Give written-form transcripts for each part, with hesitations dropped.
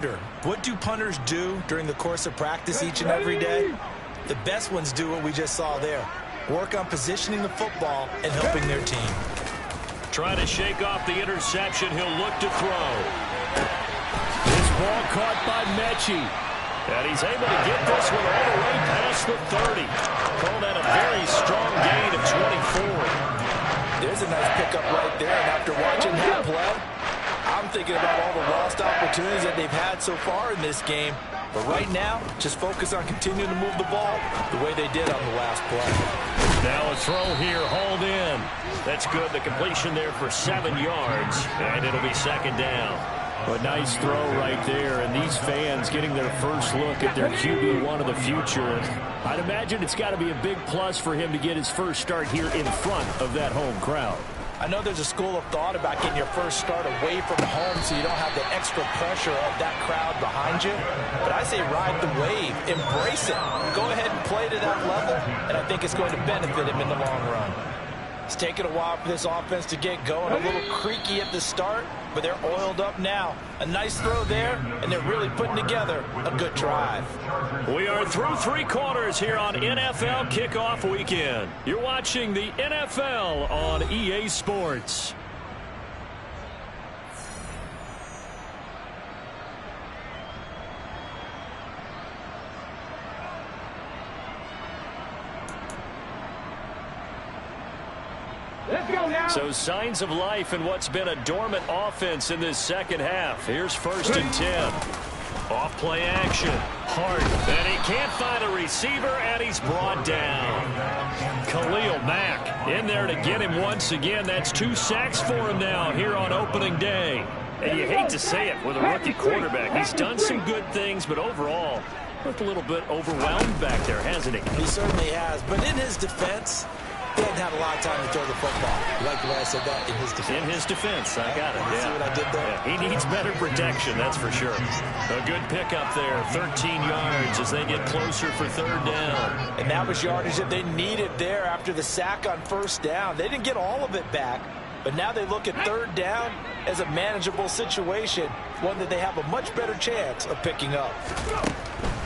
What do punters do during the course of practice each and every day? The best ones do what we just saw there. Work on positioning the football and helping their team. Trying to shake off the interception. He'll look to throw. This ball caught by Mechie. And he's able to get this one all the way past the 30. Called that a very strong gain of 24. There's a nice pickup right there. And after watching that play, I'm thinking about all the lost opportunities that they've had so far in this game. But right now, just focus on continuing to move the ball the way they did on the last play. Now a throw here, hauled in. That's good. The completion there for 7 yards, and it'll be second down. A nice throw right there, and these fans getting their first look at their QB1 of the future. I'd imagine it's got to be a big plus for him to get his first start here in front of that home crowd. I know there's a school of thought about getting your first start away from home so you don't have the extra pressure of that crowd behind you. But I say ride the wave. Embrace it. Go ahead and play to that level, and I think it's going to benefit him in the long run. It's taken a while for this offense to get going. A little creaky at the start, but they're oiled up now. A nice throw there, and they're really putting together a good drive. We are through 3 quarters here on NFL Kickoff Weekend. You're watching the NFL on EA Sports. So signs of life in what's been a dormant offense in this second half. Here's 1st and 10. Off play action. Hart. And he can't find a receiver, and he's brought down. Khalil Mack in there to get him once again. That's 2 sacks for him now here on opening day. And you hate to say it with a rookie quarterback. He's done some good things, but overall, looked a little bit overwhelmed back there, hasn't he? He certainly has. But in his defense, he hadn't had a lot of time to throw the football. You like the way I said that? In his defense. In his defense. I got it. See what I did there? Yeah, he needs better protection, that's for sure. A good pickup there. 13 yards as they get closer for 3rd down. And that was yardage that they needed there after the sack on 1st down. They didn't get all of it back, but now they look at 3rd down as a manageable situation, one that they have a much better chance of picking up.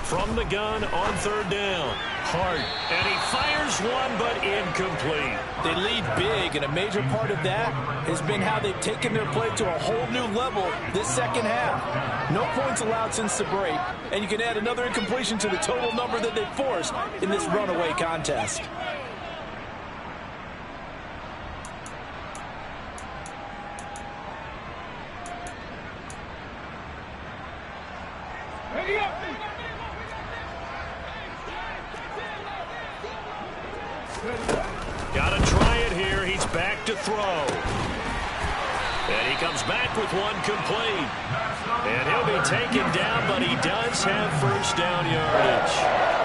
From the gun on 3rd down. Hart. And he fires one, but incomplete. They lead big, and a major part of that has been how they've taken their play to a whole new level this second half. No points allowed since the break, and you can add another incompletion to the total number that they've forced in this runaway contest. Got to try it here. He's back to throw. And he comes back with one complete. And he'll be taken down, but he does have 1st down yardage.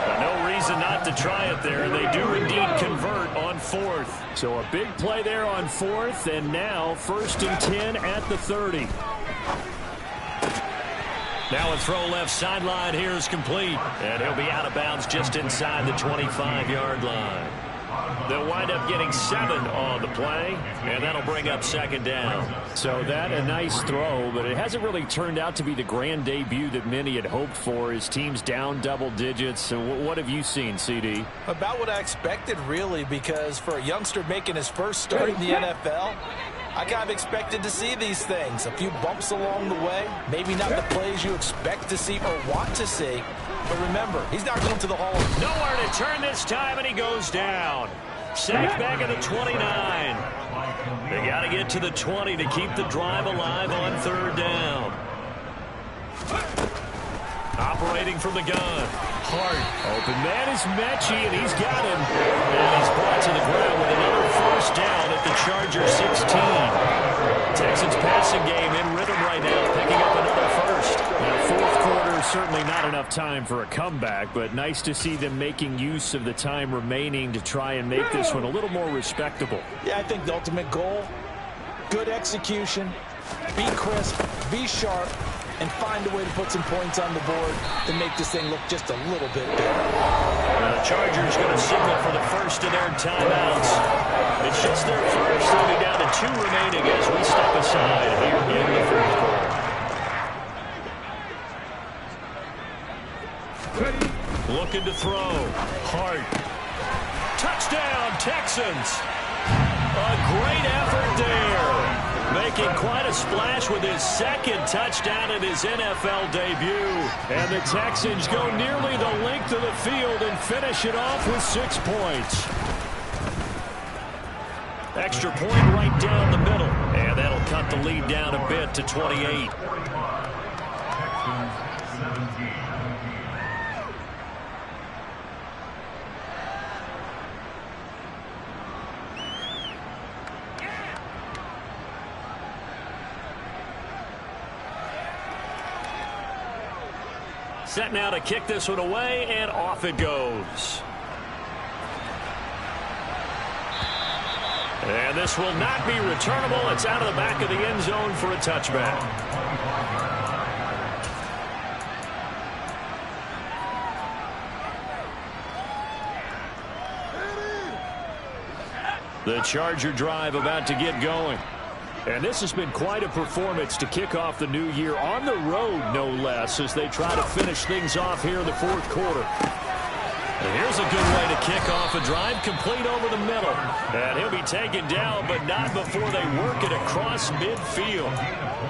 But no reason not to try it there. And they do indeed convert on 4th. So a big play there on 4th, and now 1st and 10 at the 30. Now a throw left sideline here is complete. And he'll be out of bounds just inside the 25-yard line. They'll wind up getting 7 on the play, and that'll bring up 2nd down. So that a nice throw, but it hasn't really turned out to be the grand debut that many had hoped for. His team's down double digits. So what have you seen, CD? About what I expected, really, because for a youngster making his first start in the NFL, I kind of expected to see these things. A few bumps along the way, maybe not the plays you expect to see or want to see. But remember, he's not going to the Hall. Nowhere to turn this time, and he goes down. Sacked back at the 29. They got to get to the 20 to keep the drive alive on 3rd down. Operating from the gun. Hart. Open man is Mechie, and he's got him. And he's brought to the ground with another 1st down at the Charger 16. Texans passing game in rhythm right now, picking up another 1st. Now, 4th quarter, certainly not enough time for a comeback, but nice to see them making use of the time remaining to try and make this one a little more respectable. Yeah, I think the ultimate goal, good execution, be crisp, be sharp, and find a way to put some points on the board to make this thing look just a little bit better. The Chargers going to signal for the 1st of their timeouts. It's just their 1st. They'll be down to 2 remaining as we step aside here in the 1st quarter. Looking to throw. Hart. Touchdown, Texans. A great effort there. Making quite a splash with his second touchdown in his NFL debut. And the Texans go nearly the length of the field and finish it off with 6 points. Extra point right down the middle. And that'll cut the lead down a bit to 28. Set now to kick this one away, and off it goes. And this will not be returnable. It's out of the back of the end zone for a touchback. The Charger drive about to get going. And this has been quite a performance to kick off the new year on the road, no less, as they try to finish things off here in the fourth quarter. And here's a good way to kick off a drive, complete over the middle. And he'll be taken down, but not before they work it across midfield.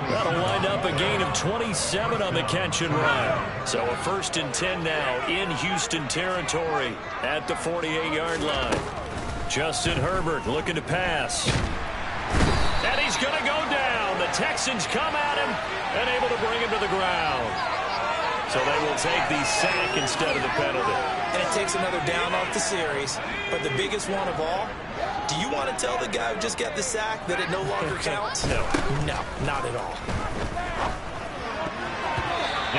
That'll wind up a gain of 27 on the catch and run. So a 1st and 10 now in Houston territory at the 48-yard line. Justin Herbert looking to pass. And he's going to go down. The Texans come at him and able to bring him to the ground. So they will take the sack instead of the penalty. And it takes another down off the series. But the biggest one of all, do you want to tell the guy who just got the sack that it no longer counts? No. No, not at all.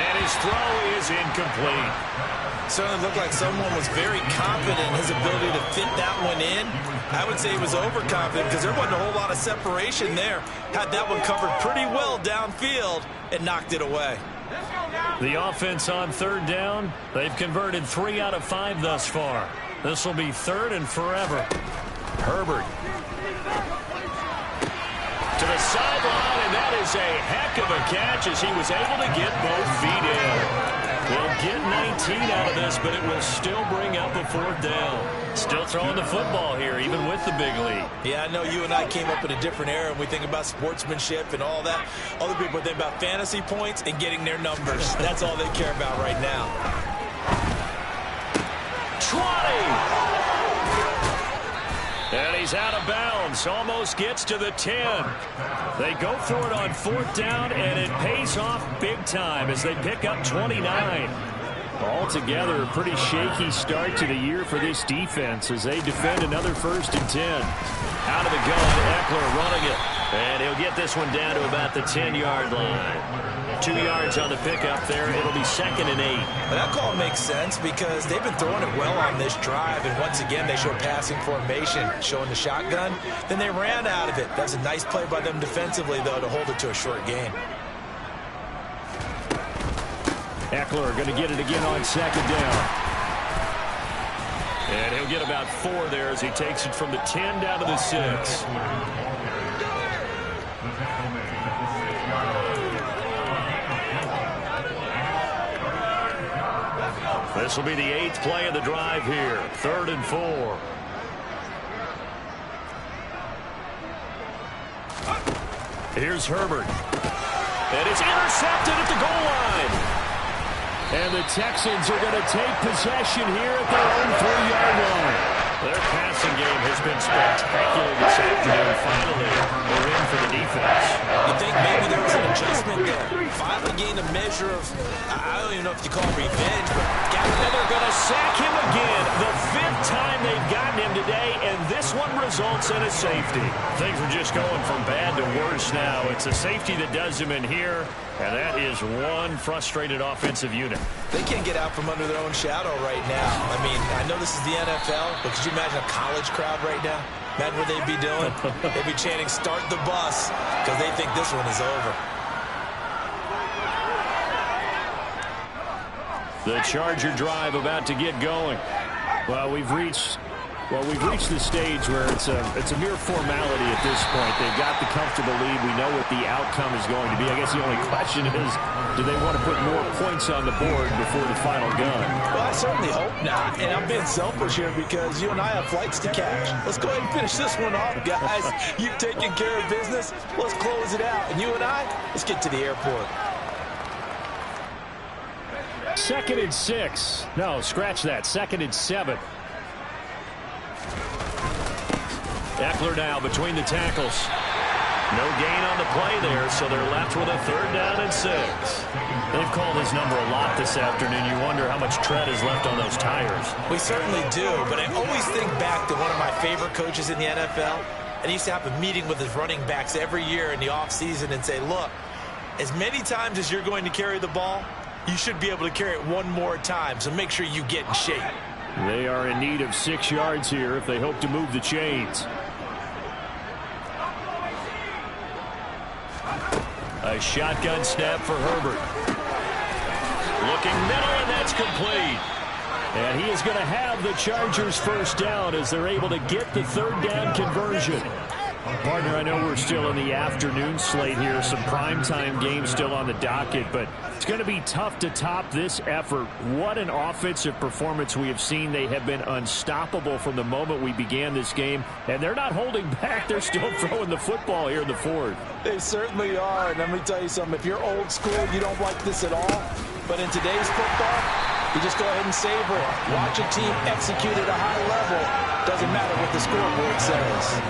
And his throw is incomplete. Certainly looked like someone was very confident in his ability to fit that one in. I would say he was overconfident because there wasn't a whole lot of separation there. Had that one covered pretty well downfield and knocked it away. The offense on 3rd down, they've converted 3 out of 5 thus far. This will be 3rd and forever. Herbert to the sideline, and that is a heck of a catch as he was able to get both feet in. He'll get 19 out of this, but it will still bring up a 4th down. Still throwing the football here, even with the big lead. Yeah, I know you and I came up in a different era, and we think about sportsmanship and all that. Other people think about fantasy points and getting their numbers. That's all they care about right now. 20! And he's out of bounds. Almost gets to the 10. They go for it on 4th down, and it pays off big time as they pick up 29. Altogether, a pretty shaky start to the year for this defense as they defend another 1st and 10. Out of the gun, Eckler running it. And he'll get this one down to about the 10-yard line. 2 yards on the pickup there. It'll be 2nd and 8. Well, that call makes sense because they've been throwing it well on this drive. And once again, they show passing formation, showing the shotgun. Then they ran out of it. That's a nice play by them defensively, though, to hold it to a short gain. Eckler going to get it again on 2nd down. And he'll get about 4 there as he takes it from the 10 down to the 6. This will be the 8th play of the drive here. 3rd and 4. Here's Herbert. And it's intercepted at the goal line. And the Texans are going to take possession here at their own 3-yard line. Their passing game has been spectacular this afternoon. Finally, we're in for the defense. You think maybe there was an adjustment there? Finally gained a measure of, I don't even know if you call it revenge, but they're going to sack him again. The 5th time they've gotten him today, and this one results in a safety. Things are just going from bad to worse now. It's a safety that does him in here, and that is one frustrated offensive unit. They can't get out from under their own shadow right now. I mean, I know this is the NFL, but could you imagine a college crowd right now? Imagine what they'd be doing. They'd be chanting, "Start the bus," because they think this one is over. The Charger drive about to get going. Well, we've reached Well, we've reached the stage where it's a mere formality at this point. They've got the comfortable lead. We know what the outcome is going to be. I guess the only question is, do they want to put more points on the board before the final gun? Well, I certainly hope not. And I'm being selfish here because you and I have flights to catch. Let's go ahead and finish this one off, guys. You've taken care of business. Let's close it out. And you and I, let's get to the airport. 2nd and 6. No, scratch that. 2nd and 7. Eckler now between the tackles. No gain on the play there, so they're left with a 3rd down and 6. They've called his number a lot this afternoon. You wonder how much tread is left on those tires. We certainly do, but I always think back to one of my favorite coaches in the NFL. And he used to have a meeting with his running backs every year in the offseason and say, look, as many times as you're going to carry the ball, you should be able to carry it one more time, so make sure you get in shape. They are in need of 6 yards here if they hope to move the chains. A shotgun snap for Herbert. Looking middle, and that's complete. And he is going to have the Chargers' 1st down as they're able to get the 3rd down conversion. Partner, I know we're still in the afternoon slate here. Some primetime games still on the docket, but it's going to be tough to top this effort. What an offensive performance we have seen. They have been unstoppable from the moment we began this game, and they're not holding back. They're still throwing the football here in the 4th. They certainly are, and let me tell you something. If you're old school, you don't like this at all, but in today's football, you just go ahead and savor it. Watch a team execute at a high level. Doesn't matter what the scoreboard says.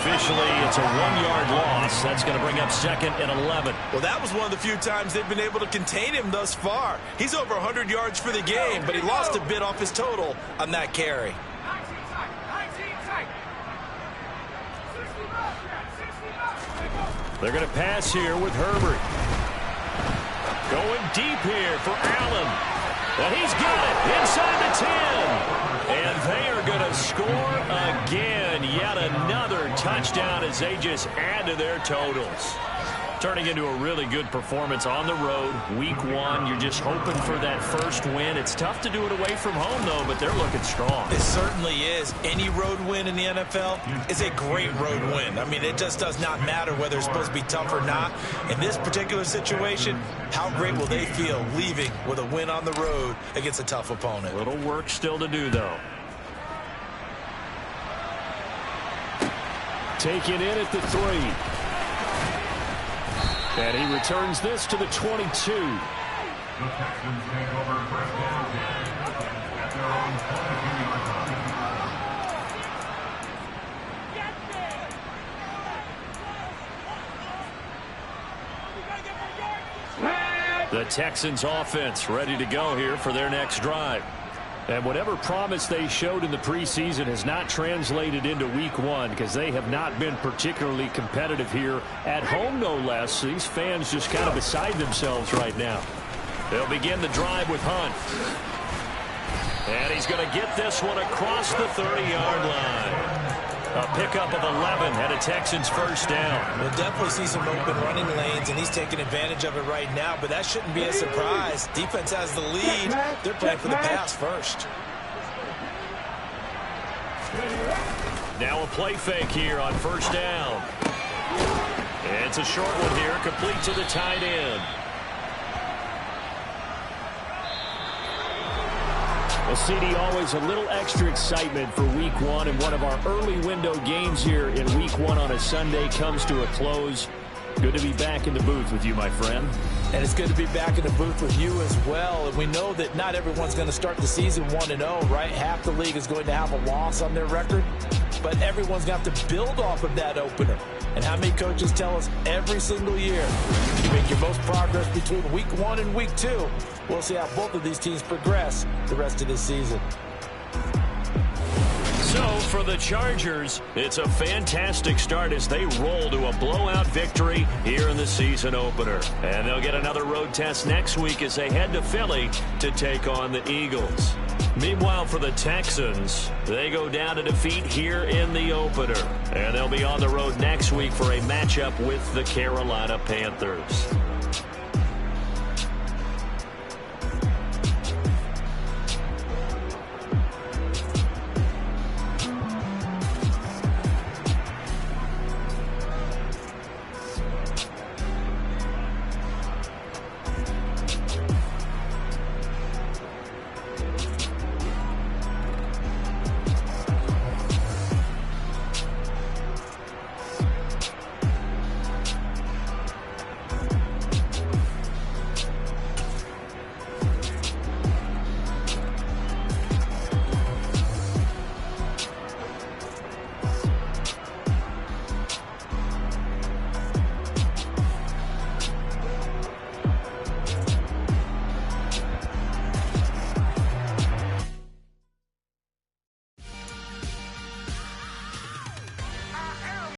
Officially, it's a 1-yard loss. That's going to bring up 2nd and 11. Well, that was one of the few times they've been able to contain him thus far. He's over 100 yards for the game, but he lost a bit off his total on that carry. They're going to pass here with Herbert. Going deep here for Allen. And he's got it inside the 10. And they are going to score again. Yet another touchdown as they just add to their totals. Turning into a really good performance on the road. Week 1, you're just hoping for that 1st win. It's tough to do it away from home, though, but they're looking strong. It certainly is. Any road win in the NFL is a great road win. I mean, it just does not matter whether it's supposed to be tough or not. In this particular situation, how great will they feel leaving with a win on the road against a tough opponent? Little work still to do, though. Taken in at the 3. And he returns this to the 22. The Texans offense ready to go here for their next drive. And whatever promise they showed in the preseason has not translated into week 1 because they have not been particularly competitive here at home, no less. These fans just kind of beside themselves right now. They'll begin the drive with Hunt. And he's going to get this one across the 30-yard line. A pickup of 11 and a Texans 1st down. We'll definitely see some open running lanes, and he's taking advantage of it right now, but that shouldn't be a surprise. Defense has the lead. They're playing for the pass first. Now a play fake here on 1st down. It's a short one here, complete to the tight end. Well, CD, always a little extra excitement for week 1, and one of our early window games here in week 1 on a Sunday comes to a close. Good to be back in the booth with you, my friend. And it's good to be back in the booth with you as well. And we know that not everyone's going to start the season 1-0, right? Half the league is going to have a loss on their record. But everyone's going to have to build off of that opener. And how many coaches tell us every single year, you make your most progress between week 1 and week 2. We'll see how both of these teams progress the rest of this season. So, for the Chargers, it's a fantastic start as they roll to a blowout victory here in the season opener. And they'll get another road test next week as they head to Philly to take on the Eagles. Meanwhile, for the Texans, they go down to defeat here in the opener. And they'll be on the road next week for a matchup with the Carolina Panthers.